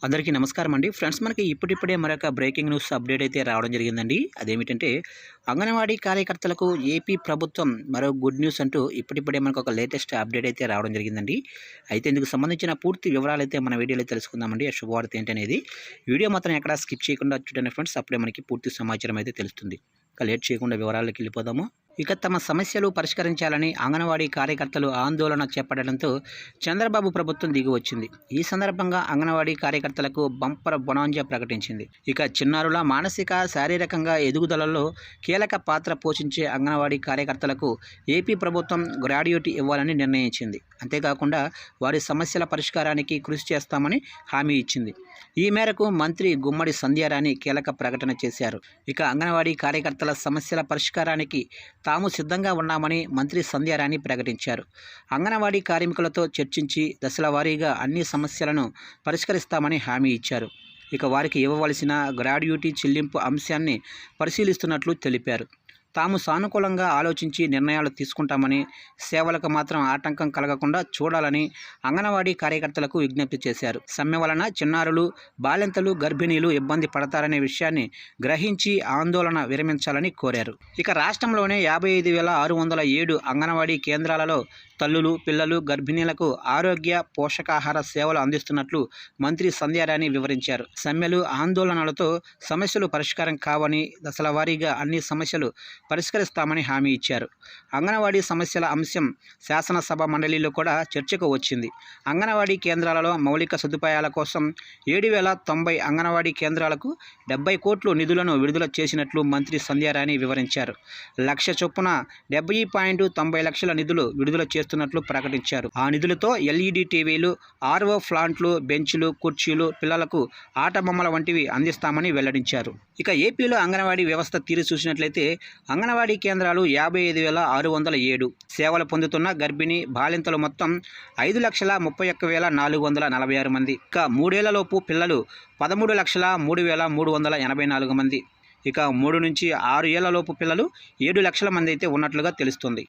అందరికీ నమస్కారం అండి. ఫ్రెండ్స్, మనకి ఇప్పుడిప్పుడే మరొక బ్రేకింగ్ న్యూస్ అప్డేట్ అయితే రావడం జరిగిందండి. అదేమిటంటే అంగన్వాడీ కార్యకర్తలకు ఏపీ ప్రభుత్వం మరో గుడ్ న్యూస్ అంటూ ఇప్పుడిప్పుడే మనకు ఒక లేటెస్ట్ అప్డేట్ అయితే రావడం జరిగిందండి. అయితే ఇందుకు సంబంధించిన పూర్తి వివరాలు అయితే మన వీడియోలో తెలుసుకుందామండి. ఆ శుభవార్త ఏంటనేది వీడియో మాత్రం ఎక్కడా స్కిప్ చేయకుండా చూడండి ఫ్రెండ్స్. అప్పుడే మనకి పూర్తి సమాచారం అయితే తెలుస్తుంది. ఇక లేట్ చేయకుండా వివరాల్లోకి వెళ్ళిపోదాము. ఇక తమ సమస్యలు పరిష్కరించాలని అంగన్వాడీ కార్యకర్తలు ఆందోళన చేపట్టడంతో చంద్రబాబు ప్రభుత్వం దిగివచ్చింది. ఈ సందర్భంగా అంగన్వాడీ కార్యకర్తలకు బంపర్ బొనాంజా ప్రకటించింది. ఇక చిన్నారుల మానసిక శారీరకంగా ఎదుగుదలలో కీలక పాత్ర పోషించే అంగన్వాడీ కార్యకర్తలకు ఏపీ ప్రభుత్వం గ్రాడ్యుయేటీ ఇవ్వాలని నిర్ణయించింది. అంతేకాకుండా వారి సమస్యల పరిష్కారానికి కృషి చేస్తామని హామీ ఇచ్చింది. ఈ మేరకు మంత్రి గుమ్మడి సంధ్యారాణి కీలక ప్రకటన చేశారు. ఇక అంగన్వాడీ కార్యకర్తల సమస్యల పరిష్కారానికి తాము సిద్ధంగా ఉన్నామని మంత్రి సంధ్యారాణి ప్రకటించారు. అంగన్వాడీ కార్మికులతో చర్చించి దశల వారీగా అన్ని సమస్యలను పరిష్కరిస్తామని హామీ ఇచ్చారు. ఇక వారికి ఇవ్వవలసిన గ్రాడ్యుయేటీ చెల్లింపు అంశాన్ని పరిశీలిస్తున్నట్లు తెలిపారు. తాము సానుకూలంగా ఆలోచించి నిర్ణయాలు తీసుకుంటామని, సేవలకు మాత్రం ఆటంకం కలగకుండా చూడాలని అంగన్వాడీ కార్యకర్తలకు విజ్ఞప్తి చేశారు. సమ్మె వలన చిన్నారులు, బాలింతలు, గర్భిణీలు ఇబ్బంది పడతారనే విషయాన్ని గ్రహించి ఆందోళన విరమించాలని కోరారు. ఇక రాష్ట్రంలోనే 55,607 అంగన్వాడీ కేంద్రాలలో తల్లులు, పిల్లలు, గర్భిణీలకు ఆరోగ్య, పోషకాహార సేవలు అందిస్తున్నట్లు మంత్రి సంధ్యారాణి వివరించారు. సమ్మెలు, ఆందోళనలతో సమస్యలు పరిష్కారం కావని, దశల వారీగా అన్ని సమస్యలు పరిష్కరిస్తామని హామీ ఇచ్చారు. అంగన్వాడీ సమస్యల అంశం శాసనసభ మండలిలో కూడా చర్చకు వచ్చింది. అంగన్వాడీ కేంద్రాలలో మౌలిక సదుపాయాల కోసం 7,090 అంగన్వాడీ కేంద్రాలకు 70 కోట్లు నిధులను విడుదల చేసినట్లు మంత్రి సంధ్యారాణి వివరించారు. లక్ష చొప్పున 70.90 లక్షల నిధులు విడుదల చేస్తున్నట్లు ప్రకటించారు. ఆ నిధులతో ఎల్ఈడి టీవీలు, ఆర్ఓ ప్లాంట్లు, బెంచ్లు, కుర్చీలు, పిల్లలకు ఆట బొమ్మల వంటివి అందిస్తామని వెల్లడించారు. ఇక ఏపీలో అంగన్వాడీ వ్యవస్థ తీరు చూసినట్లయితే అంగన్వాడీ కేంద్రాలు 55,607 సేవలు పొందుతున్న గర్భిణీ, బాలింతలు మొత్తం 5,31,446 మంది. ఇక 3 ఏళ్లలోపు పిల్లలు 13,03,384 మంది. ఇక 3 నుంచి 6 ఏళ్లలోపు పిల్లలు 7 లక్షల మంది అయితే ఉన్నట్లుగా తెలుస్తుంది.